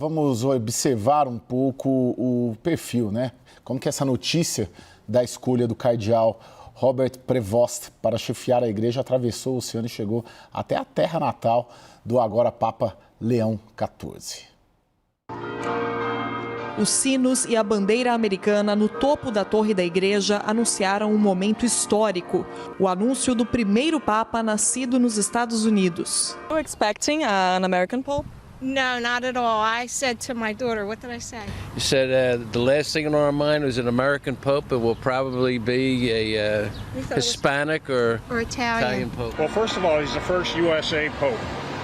Vamos observar um pouco o perfil, né? Como que essa notícia da escolha do cardeal Robert Prevost para chefiar a igreja atravessou o oceano e chegou até a terra natal do agora Papa Leão XIV. Os sinos e a bandeira americana no topo da torre da igreja anunciaram um momento histórico, o anúncio do primeiro Papa nascido nos Estados Unidos. Are you expecting an American Pope? No, not at all. I said to my daughter, what did I say? You said the last thing on our mind was an American Pope. It will probably be a Hispanic or Italian Pope. Well, first of all, he's the first USA Pope.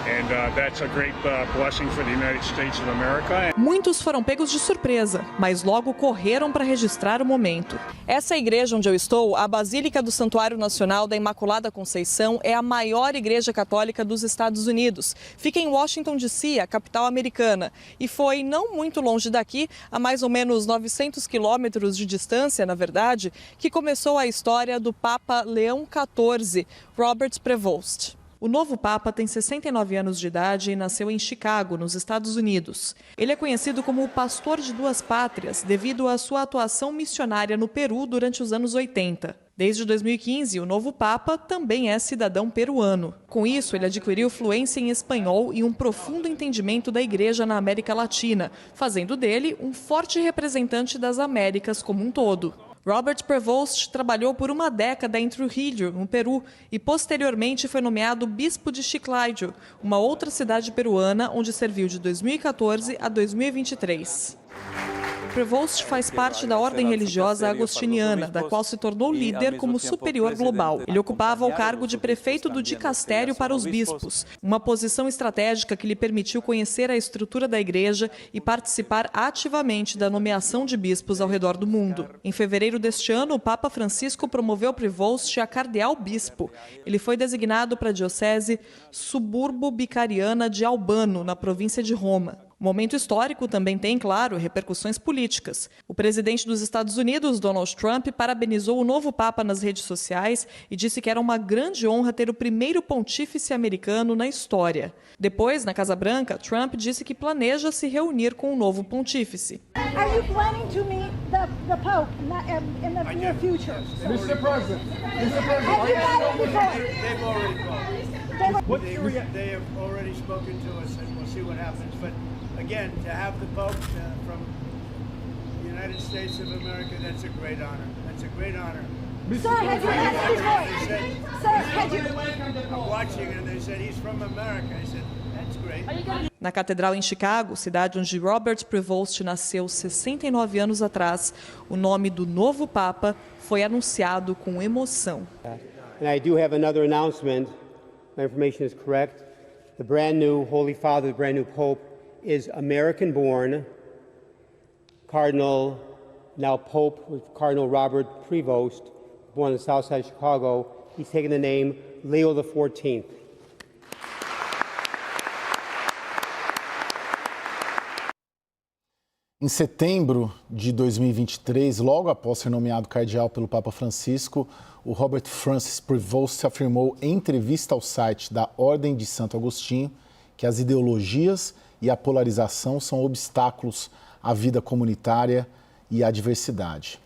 And that's a great blessing for the United States of America. Muitos foram pegos de surpresa, mas logo correram para registrar o momento. Essa igreja onde eu estou, a Basílica do Santuário Nacional da Imaculada Conceição, é a maior igreja católica dos Estados Unidos. Fica em Washington, D.C., a capital americana. E foi não muito longe daqui, a mais ou menos 900 quilômetros de distância, na verdade, que começou a história do Papa Leão XIV, Robert Prevost. O novo Papa tem 69 anos de idade e nasceu em Chicago, nos Estados Unidos. Ele é conhecido como o pastor de duas pátrias devido à sua atuação missionária no Peru durante os anos 80. Desde 2015, o novo Papa também é cidadão peruano. Com isso, ele adquiriu fluência em espanhol e um profundo entendimento da Igreja na América Latina, fazendo dele um forte representante das Américas como um todo. Robert Prevost trabalhou por uma década em Trujillo, no Peru, e posteriormente foi nomeado bispo de Chiclayo, uma outra cidade peruana, onde serviu de 2014 a 2023. Prevost faz parte da ordem religiosa agostiniana, da qual se tornou líder como superior global. Ele ocupava o cargo de prefeito do dicastério para os bispos, uma posição estratégica que lhe permitiu conhecer a estrutura da igreja e participar ativamente da nomeação de bispos ao redor do mundo. Em fevereiro deste ano, o Papa Francisco promoveu Prevost a cardeal-bispo. Ele foi designado para a diocese suburbo-bicariana de Albano, na província de Roma. O momento histórico também tem, claro, repercussões políticas. O presidente dos Estados Unidos, Donald Trump, parabenizou o novo Papa nas redes sociais e disse que era uma grande honra ter o primeiro pontífice americano na história. Depois, na Casa Branca, Trump disse que planeja se reunir com o novo pontífice. Are you planning to meet the Pope in the near future? Mr. President, Have you met him before? they've already called. They have already spoken to us, and we'll see what happens. But again, to have the Pope from the United States of America, that's a great honor. That's a great honor. Sir, have you met him before? Sir, had you... I'm watching, and they said he's from America. I said, that's great. Na Catedral em Chicago, cidade onde Robert Prevost nasceu 69 anos atrás, o nome do novo Papa foi anunciado com emoção. And I do have another announcement. My information is correct. The brand new Holy Father, the brand new Pope, is American-born Cardinal, now Pope, Cardinal Robert Prevost, born on the south side of Chicago. He's taken the name Leo XIV. Em setembro de 2023, logo após ser nomeado cardeal pelo Papa Francisco, o Robert Francis Prevost afirmou em entrevista ao site da Ordem de Santo Agostinho que as ideologias e a polarização são obstáculos à vida comunitária e à diversidade.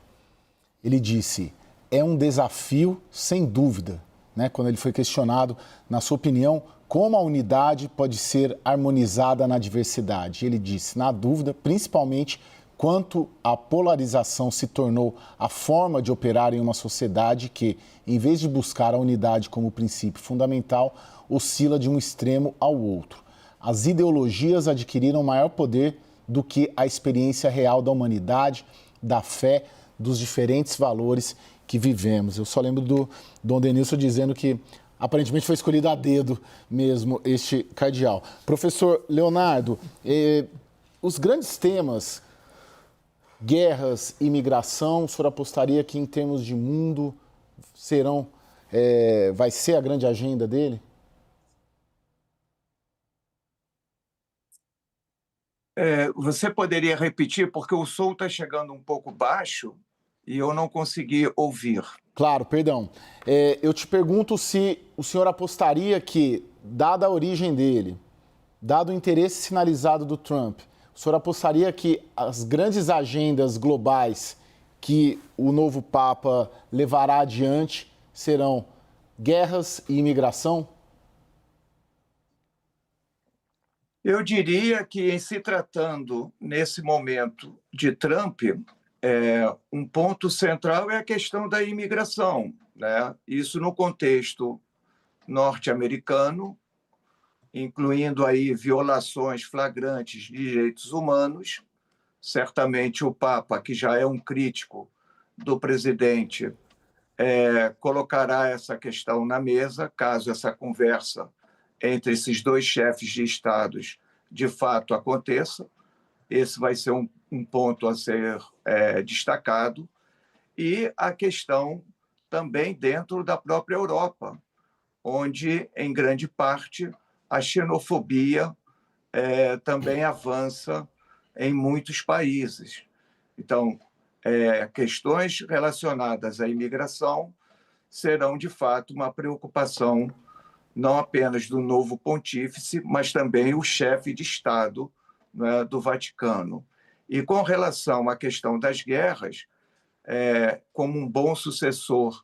Ele disse, é um desafio sem dúvida, né? Quando ele foi questionado, na sua opinião, como a unidade pode ser harmonizada na diversidade. Ele disse, na dúvida, principalmente quanto a polarização se tornou a forma de operar em uma sociedade que, em vez de buscar a unidade como princípio fundamental, oscila de um extremo ao outro. As ideologias adquiriram maior poder do que a experiência real da humanidade, da fé, dos diferentes valores que vivemos. Eu só lembro do Dom Denilson dizendo que aparentemente foi escolhido a dedo mesmo este cardeal. Professor Leonardo, os grandes temas, guerras, imigração, o senhor apostaria que em termos de mundo vai ser a grande agenda dele? Você poderia repetir, porque o som está chegando um pouco baixo e eu não consegui ouvir. Claro, perdão. Eu te pergunto se o senhor apostaria que, dada a origem dele, dado o interesse sinalizado do Trump, o senhor apostaria que as grandes agendas globais que o novo Papa levará adiante serão guerras e imigração? Eu diria que, em se tratando, nesse momento, de Trump, um ponto central é a questão da imigração, né? Isso no contexto norte-americano, incluindo aí violações flagrantes de direitos humanos. Certamente o Papa, que já é um crítico do presidente, colocará essa questão na mesa, caso essa conversa entre esses dois chefes de estados de fato aconteça. Esse vai ser um ponto a ser destacado. E a questão também dentro da própria Europa, onde, em grande parte, a xenofobia também avança em muitos países. Então, questões relacionadas à imigração serão, de fato, uma preocupação não apenas do novo pontífice, mas também o chefe de Estado, né, do Vaticano. E com relação à questão das guerras, como um bom sucessor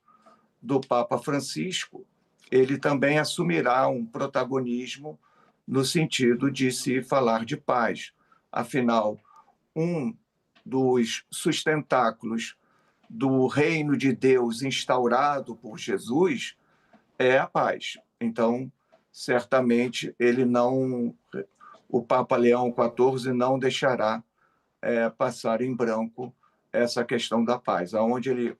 do Papa Francisco, ele também assumirá um protagonismo no sentido de se falar de paz. Afinal, um dos sustentáculos do reino de Deus instaurado por Jesus é a paz. Então, certamente, o Papa Leão XIV não deixará passar em branco essa questão da paz. Aonde ele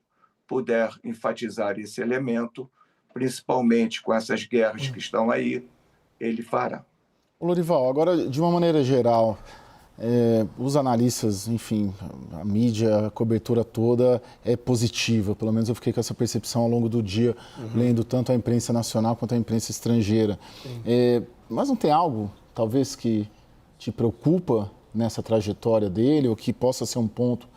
puder enfatizar esse elemento, principalmente com essas guerras que estão aí, ele fará. Lorival, agora, de uma maneira geral, os analistas, enfim, a mídia, a cobertura toda é positiva. Pelo menos eu fiquei com essa percepção ao longo do dia, lendo tanto a imprensa nacional quanto a imprensa estrangeira. Mas não tem algo, talvez, que te preocupa nessa trajetória dele, ou que possa ser um ponto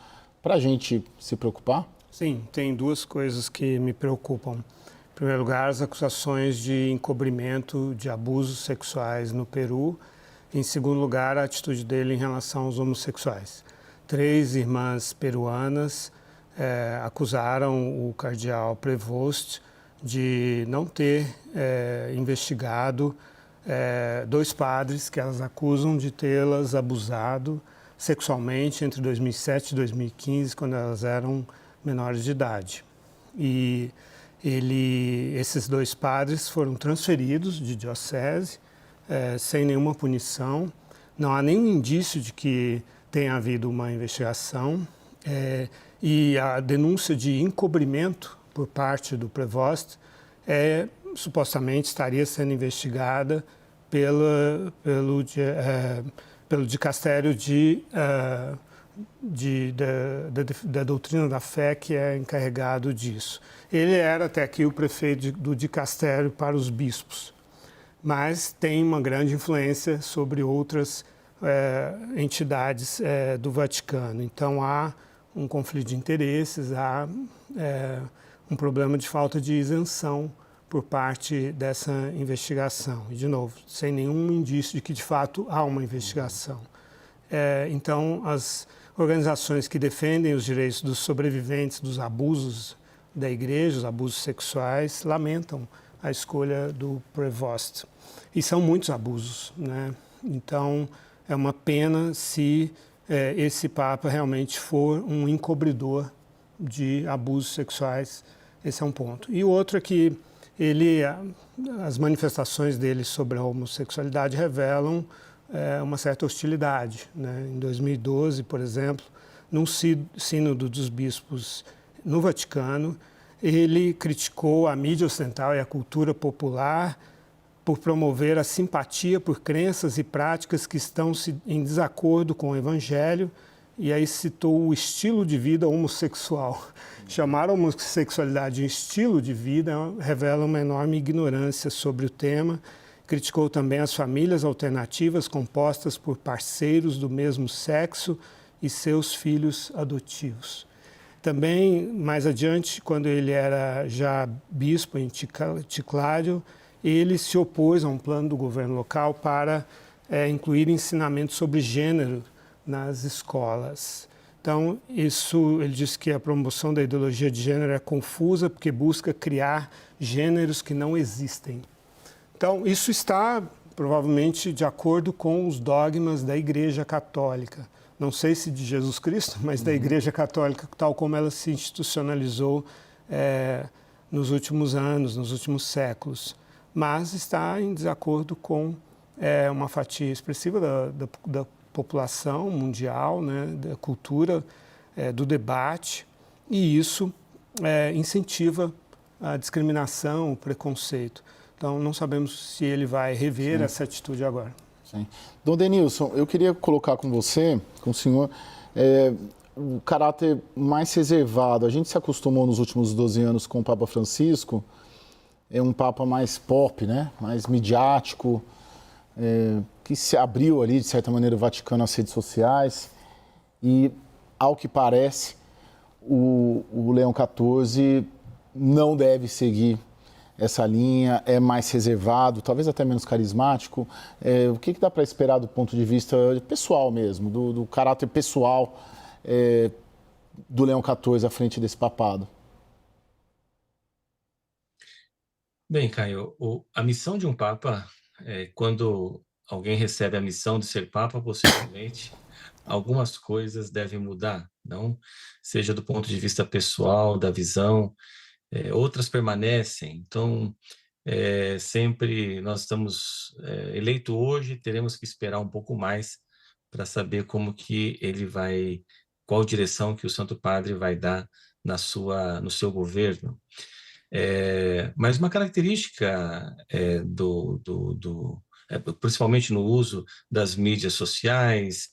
para a gente se preocupar? Sim, tem duas coisas que me preocupam. Em primeiro lugar, as acusações de encobrimento de abusos sexuais no Peru. Em segundo lugar, a atitude dele em relação aos homossexuais. 3 irmãs peruanas acusaram o cardeal Prevost de não ter investigado 2 padres que elas acusam de tê-las abusado sexualmente entre 2007 e 2015, quando elas eram menores de idade. E esses 2 padres foram transferidos de diocese, sem nenhuma punição. Não há nenhum indício de que tenha havido uma investigação. E a denúncia de encobrimento por parte do Prevost supostamente estaria sendo investigada pelo dicastério da doutrina da fé, que é encarregado disso. Ele era até aqui o prefeito do dicastério para os bispos, mas tem uma grande influência sobre outras entidades do Vaticano. Então, há um conflito de interesses, há um problema de falta de isenção por parte dessa investigação. E, de novo, sem nenhum indício de que, de fato, há uma investigação. Então, as organizações que defendem os direitos dos sobreviventes dos abusos da igreja, os abusos sexuais, lamentam a escolha do Prevost. E são muitos abusos, né? Então, é uma pena se esse Papa realmente for um encobridor de abusos sexuais. Esse é um ponto. E o outro é que as manifestações dele sobre a homossexualidade revelam uma certa hostilidade, né? Em 2012, por exemplo, num sínodo dos bispos no Vaticano, ele criticou a mídia ocidental e a cultura popular por promover a simpatia por crenças e práticas que estão em desacordo com o Evangelho, e aí citou o estilo de vida homossexual. Chamar a homossexualidade de estilo de vida revela uma enorme ignorância sobre o tema. Criticou também as famílias alternativas compostas por parceiros do mesmo sexo e seus filhos adotivos. Também, mais adiante, quando ele era já bispo em Chiclayo, ele se opôs a um plano do governo local para incluir ensinamentos sobre gênero nas escolas. Então, isso, ele diz que a promoção da ideologia de gênero é confusa porque busca criar gêneros que não existem. Então, isso está provavelmente de acordo com os dogmas da Igreja Católica. Não sei se de Jesus Cristo, mas da Igreja Católica, tal como ela se institucionalizou nos últimos anos, nos últimos séculos. Mas está em desacordo com uma fatia expressiva da população mundial, né, da cultura, do debate, e isso incentiva a discriminação, o preconceito. Então, não sabemos se ele vai rever essa atitude agora. Sim. Dom Denilson, eu queria colocar com você, com o senhor, o caráter mais reservado. A gente se acostumou nos últimos 12 anos com o Papa Francisco, é um Papa mais pop, né? Mais midiático, que se abriu ali, de certa maneira, o Vaticano às redes sociais. E, ao que parece, o Leão XIV não deve seguir essa linha, é mais reservado, talvez até menos carismático. O que dá para esperar do ponto de vista pessoal mesmo, do caráter pessoal do Leão XIV à frente desse papado? Bem, Caio, a missão de um Papa, quando alguém recebe a missão de ser Papa, possivelmente algumas coisas devem mudar, não? Seja do ponto de vista pessoal, da visão, outras permanecem. Então, sempre nós estamos eleito hoje, teremos que esperar um pouco mais para saber como que ele vai, qual direção que o Santo Padre vai dar no seu governo. Mas uma característica principalmente no uso das mídias sociais,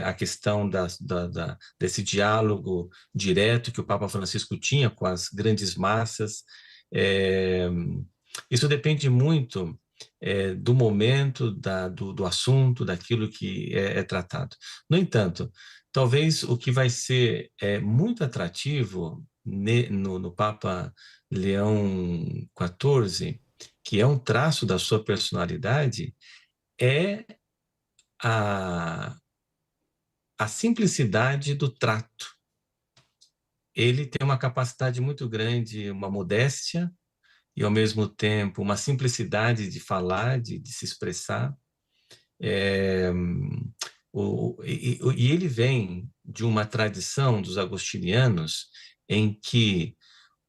a questão desse diálogo direto que o Papa Francisco tinha com as grandes massas, isso depende muito do momento, do assunto, daquilo que é tratado. No entanto, talvez o que vai ser muito atrativo no Papa Leão XIV, que é um traço da sua personalidade, é a simplicidade do trato. Ele tem uma capacidade muito grande, uma modéstia, e ao mesmo tempo uma simplicidade de falar, de se expressar. E ele vem de uma tradição dos agostinianos em que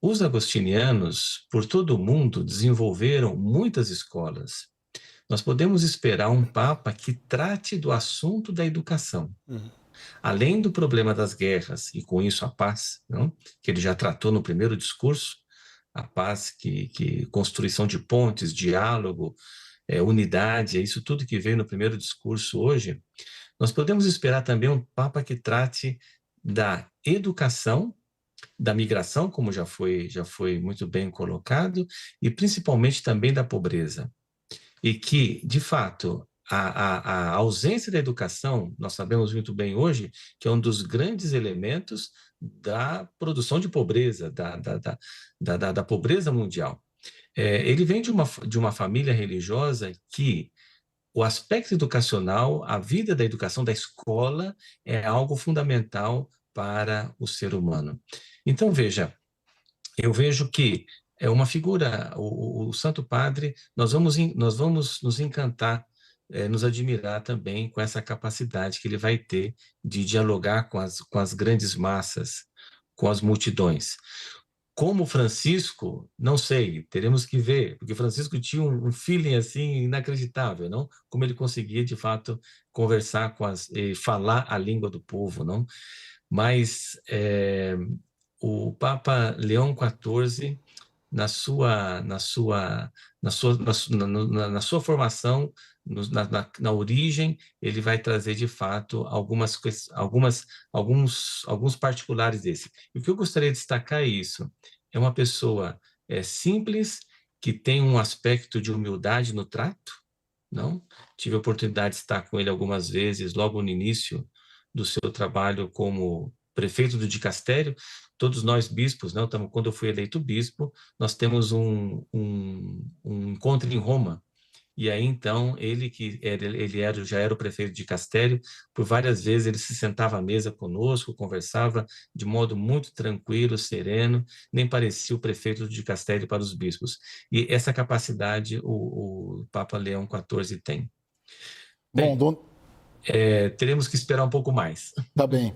os agostinianos, por todo o mundo, desenvolveram muitas escolas. Nós podemos esperar um Papa que trate do assunto da educação. Além do problema das guerras, e com isso a paz, não? Que ele já tratou no primeiro discurso, a paz, que construção de pontes, diálogo, unidade, é isso tudo que veio no primeiro discurso hoje. Nós podemos esperar também um Papa que trate da educação, da migração, como já foi muito bem colocado, e principalmente também da pobreza. E que, de fato, a ausência da educação, nós sabemos muito bem hoje, que é um dos grandes elementos da produção de pobreza, da pobreza mundial. Ele vem de uma família religiosa que o aspecto educacional, a vida da educação, da escola, é algo fundamental para o ser humano. Então, veja, eu vejo que é uma figura, o Santo Padre, nós vamos nos encantar, nos admirar também com essa capacidade que ele vai ter de dialogar com as grandes massas, com as multidões. Como Francisco, não sei, teremos que ver, porque Francisco tinha um feeling assim inacreditável, não? Como ele conseguia, de fato, conversar falar a língua do povo, não? Mas o Papa Leão XIV, na sua formação, na origem, ele vai trazer, de fato, alguns particulares desse. E o que eu gostaria de destacar é isso. É uma pessoa simples, que tem um aspecto de humildade no trato, não? Tive a oportunidade de estar com ele algumas vezes, logo no início do seu trabalho como prefeito do dicastério. Todos nós bispos, não? Quando eu fui eleito bispo, nós temos um encontro em Roma, E aí, então, ele já era o prefeito de Castério, por várias vezes ele se sentava à mesa conosco, conversava de modo muito tranquilo, sereno, nem parecia o prefeito de Castério para os bispos. E essa capacidade o Papa Leão XIV tem. Bem, Bom, teremos que esperar um pouco mais. Tá bem.